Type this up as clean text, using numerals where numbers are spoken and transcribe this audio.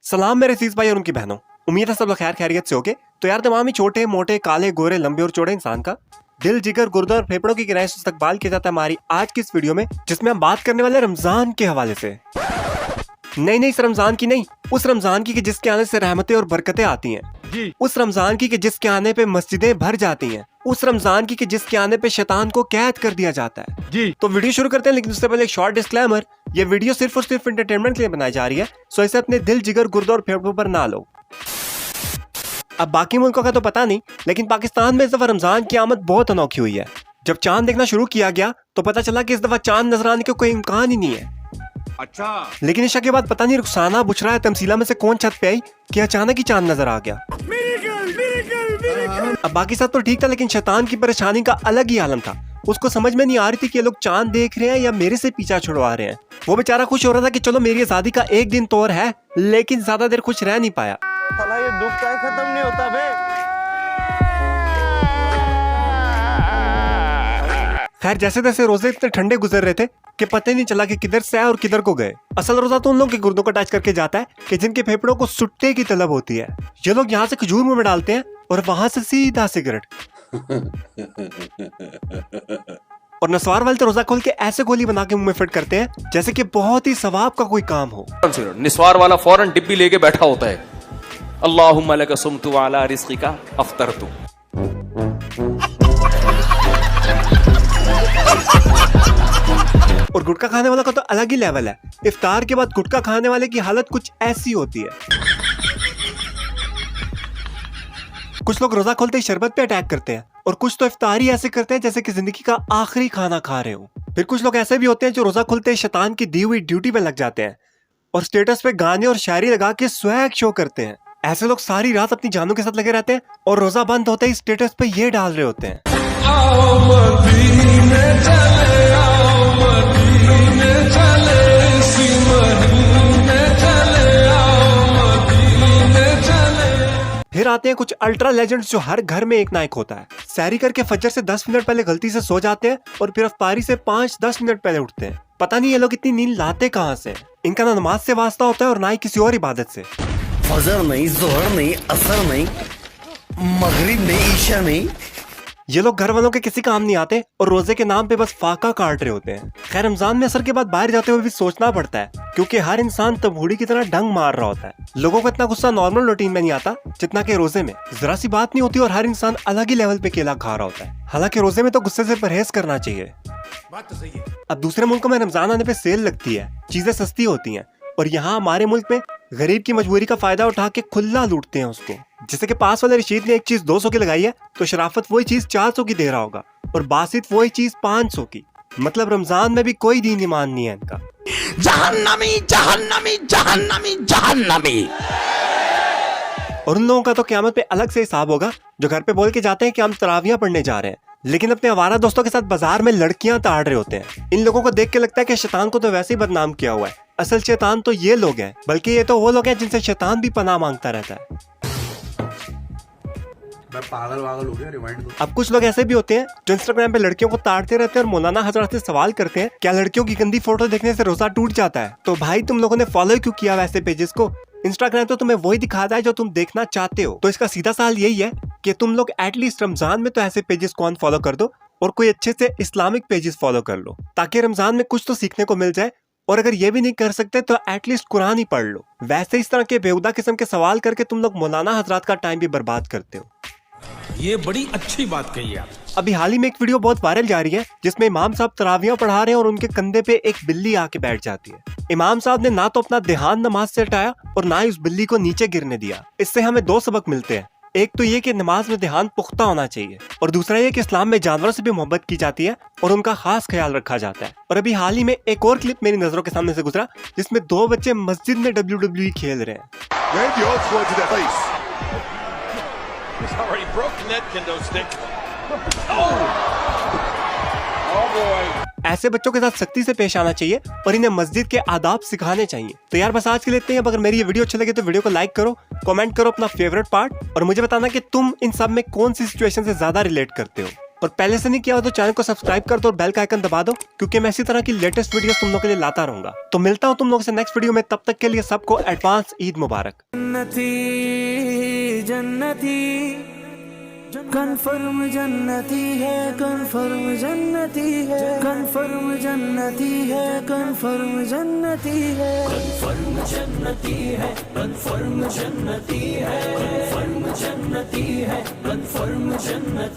सलाम मेरे अजीज भाई और उनकी बहनों, उम्मीद है सब लोग खैर खैरियत से होगे। तो यार तमाम ही छोटे मोटे काले गोरे लंबे और चौड़े इंसान का दिल जिगर गुर्दों और फेफड़ों की गहराई से इस्तकबाल किया जाता है हमारी आज की इस वीडियो में, जिसमें हम बात करने वाले रमजान के हवाले से। नहीं इस रमजान की नहीं, उस रमजान की कि जिसके आने से रहमतें और बरकतें आती हैं जी। उस रमजान की कि जिसके आने पे मस्जिदें भर जाती हैं। उस रमजान की कि जिसके आने पे शैतान को कैद कर दिया जाता है जी। तो वीडियो शुरू करते हैं, लेकिन उससे पहले एक शॉर्ट डिस्क्लेमर, ये वीडियो सिर्फ और सिर्फ एंटरटेनमेंट के लिए बनाई जा रही है, सो इसे अपने दिल जिगर गुर्दों और फेफड़ों पर ना लो। अब बाकी मुल्कों का तो पता नहीं, लेकिन पाकिस्तान में इस दफा रमजान की आमद बहुत अनोखी हुई है। जब चांद देखना शुरू किया गया तो पता चला कि इस दफा चांद नजर आने का कोई इम्कान ही नहीं है। अच्छा, लेकिन ईशा के बाद पता नहीं रुखसाना, बुशरा या तमसीला में से कौन छत पे आई कि अचानक ही चांद नजर आ गया। अब बाकी सब तो ठीक था, लेकिन शैतान की परेशानी का अलग ही आलम था। उसको समझ में नहीं आ रही थी कि ये लोग चांद देख रहे हैं या मेरे से पीछा छुड़वा रहे हैं। वो बेचारा खुश हो रहा था कि चलो मेरी आजादी का एक दिन तो और है, लेकिन ज्यादा देर खुश रह नहीं पाया। ये दुख का खत्म नहीं होता बे। खैर जैसे तैसे रोजे इतने ठंडे गुजर रहे थे कि पता ही नहीं चला कि किधर से आए और किधर को गए। असल रोजा तो उन लोगों के गुर्दों को टच करके जाता है कि जिनके फेफड़ों को सुट्टे की तलब होती है। ये लोग यहाँ से खजूर मुंह में डालते हैं और वहां से सीधा सिगरेट। और नस्वार वाले तो रोजा खोल के ऐसे गोली बना के मुंह में फिट करते हैं जैसे कि बहुत ही सवाब का कोई काम हो। निस्वार वाला फौरन डिब्बी लेके बैठा होता है, अल्लाहुम्मा लका सुम्तु अला रिज़्क़िका अफ़्तरतु। और गुटखा खाने वाला का तो अलग ही लेवल है। इफ्तार के बाद गुटखा खाने वाले की हालत कुछ ऐसी होती है। कुछ लोग रोजा खोलते ही शरबत पे अटैक करते हैं और कुछ तो इफ्तारी ऐसे करते हैं जैसे कि जिंदगी का आखिरी खाना खा रहे हो। फिर कुछ लोग ऐसे भी होते हैं जो रोजा खोलते ही शैतान की दी हुई ड्यूटी पे लग जाते हैं और स्टेटस पे गाने और शायरी लगा के स्वैग शो करते हैं। ऐसे लोग सारी रात अपनी जानों के साथ लगे रहते हैं और रोजा बंद होते ही स्टेटस पे ये डाल रहे होते हैं, फिर आते हैं कुछ अल्ट्रा लेजेंड्स जो हर घर में एक ना एक होता है। सैरी करके फजर से 10 मिनट पहले गलती से सो जाते हैं और फिर अफ्तारी से 5-10 मिनट पहले उठते हैं। पता नहीं ये लोग इतनी नींद लाते कहाँ से। इनका ना नमाज से वास्ता होता है और ना ही किसी और इबादत से। फजर नहीं, जोहर नहीं, असर नहीं, मगरिब नहीं, ईशा नहीं। ये लोग घर वालों के किसी काम नहीं आते और रोजे के नाम पे बस फाका काट रहे होते हैं। खैर रमजान में असर के बाद बाहर जाते हुए भी सोचना पड़ता है, क्योंकि हर इंसान तबूड़ी की तरह डंग मार रहा होता है। लोगों को इतना गुस्सा नॉर्मल रूटीन में नहीं आता जितना कि रोजे में। जरा सी बात नहीं होती और हर इंसान अलग ही लेवल पे केला खा रहा होता है। हालांकि रोजे में तो गुस्से से परहेज करना चाहिए। बात तो सही है। अब दूसरे मुल्कों में रमजान आने पे सेल लगती है, चीजें सस्ती होती हैं, और यहाँ हमारे मुल्क में गरीब की मजबूरी का फायदा उठा के खुला लूटते हैं उसको। जैसे कि पास वाले रशीद ने एक चीज 200 की लगाई है तो शराफत वही चीज 400 की दे रहा होगा और बासित वही चीज 500 की। मतलब रमजान में भी कोई दीन ईमान नहीं है इनका। जहन्नमी जहन्नमी जहन्नमी जहन्नमी। और उन लोगों का तो क़यामत पे अलग से हिसाब होगा जो घर पे बोल के जाते हैं कि हम तरावियां पढ़ने जा रहे हैं, लेकिन अपने आवारा दोस्तों के साथ बाजार में लड़कियां ताड़ रहे होते हैं। इन लोगों को देख के लगता है कि शैतान को तो वैसे ही बदनाम किया हुआ है। असल शैतान तो ये लोग हैं, बल्कि ये तो वो लोग हैं जिनसे शैतान भी पनाह मांगता रहता है। मैं पागल वागल हो गया, रिवाइंड दो। अब कुछ लोग ऐसे भी होते हैं जो इंस्टाग्राम पे लड़कियों को ताड़ते रहते हैं और मौलाना हजरत से सवाल करते हैं, क्या लड़कियों की गंदी फोटो देखने से रोजा टूट जाता है? तो भाई तुम लोगों ने फॉलो क्यों किया वैसे पेजेस को? इंस्टाग्राम तो तुम्हें वही दिखाता है जो तुम देखना चाहते हो। तो इसका सीधा सवाल यही है कि तुम लोग एटलीस्ट रमजान में तो ऐसे पेजेस को अनफॉलो कर दो और कोई अच्छे से इस्लामिक पेजेस फॉलो कर लो, ताकि रमजान में कुछ तो सीखने को मिल जाए। और अगर ये भी नहीं कर सकते तो एटलीस्ट कुरान ही पढ़ लो। वैसे इस तरह के बेहुदा किस्म के सवाल करके तुम लोग मौलाना हजरात का टाइम भी बर्बाद करते हो। ये बड़ी अच्छी बात कही आप। अभी हाल ही में एक वीडियो बहुत वायरल जा रही है जिसमें इमाम साहब तरावियां पढ़ा रहे हैं और उनके कंधे पे एक बिल्ली आके बैठ जाती है। इमाम साहब ने ना तो अपना ध्यान नमाज से हटाया और ना ही उस बिल्ली को नीचे गिरने दिया। इससे हमें 2 सबक मिलते हैं। एक तो ये कि नमाज में ध्यान पुख्ता होना चाहिए, और दूसरा ये कि इस्लाम में जानवरों से भी मोहब्बत की जाती है और उनका खास ख्याल रखा जाता है। और अभी हाल ही में एक और क्लिप मेरी नजरों के सामने से गुजरा जिसमें 2 बच्चे मस्जिद में WWE खेल रहे हैं। ऐसे बच्चों के साथ सख्ती से पेश आना चाहिए और इन्हें मस्जिद के आदाब सिखाने चाहिए। तो यार बस आज के लिए इतना ही। अब अगर मेरी ये वीडियो अच्छी लगे तो वीडियो को लाइक करो, कमेंट करो अपना फेवरेट पार्ट, और मुझे बताना कि तुम इन सब में कौन सी सिचुएशन से ज्यादा रिलेट करते हो। और पहले से नहीं किया हो तो चैनल को सब्सक्राइब कर दो और बेल का आइकन दबा दो, क्योंकि मैं इसी तरह की लेटेस्ट वीडियोस तुम लोगों के लिए लाता रहूंगा। तो मिलता हूँ तुम लोगों से नेक्स्ट वीडियो में, तब तक के लिए सबको एडवांस ईद मुबारक। जन्नती जन्नती कन्फर्म जन्नती है, कन्फर्म जन्नती है, कन्फर्म जन्नती है, कन्फर्म जन्नती है, कन्फर्म जन्नती है, कन्फर्म जन्नती है, कन्फर्म जन्नती है, कन्फर्म जन्नती।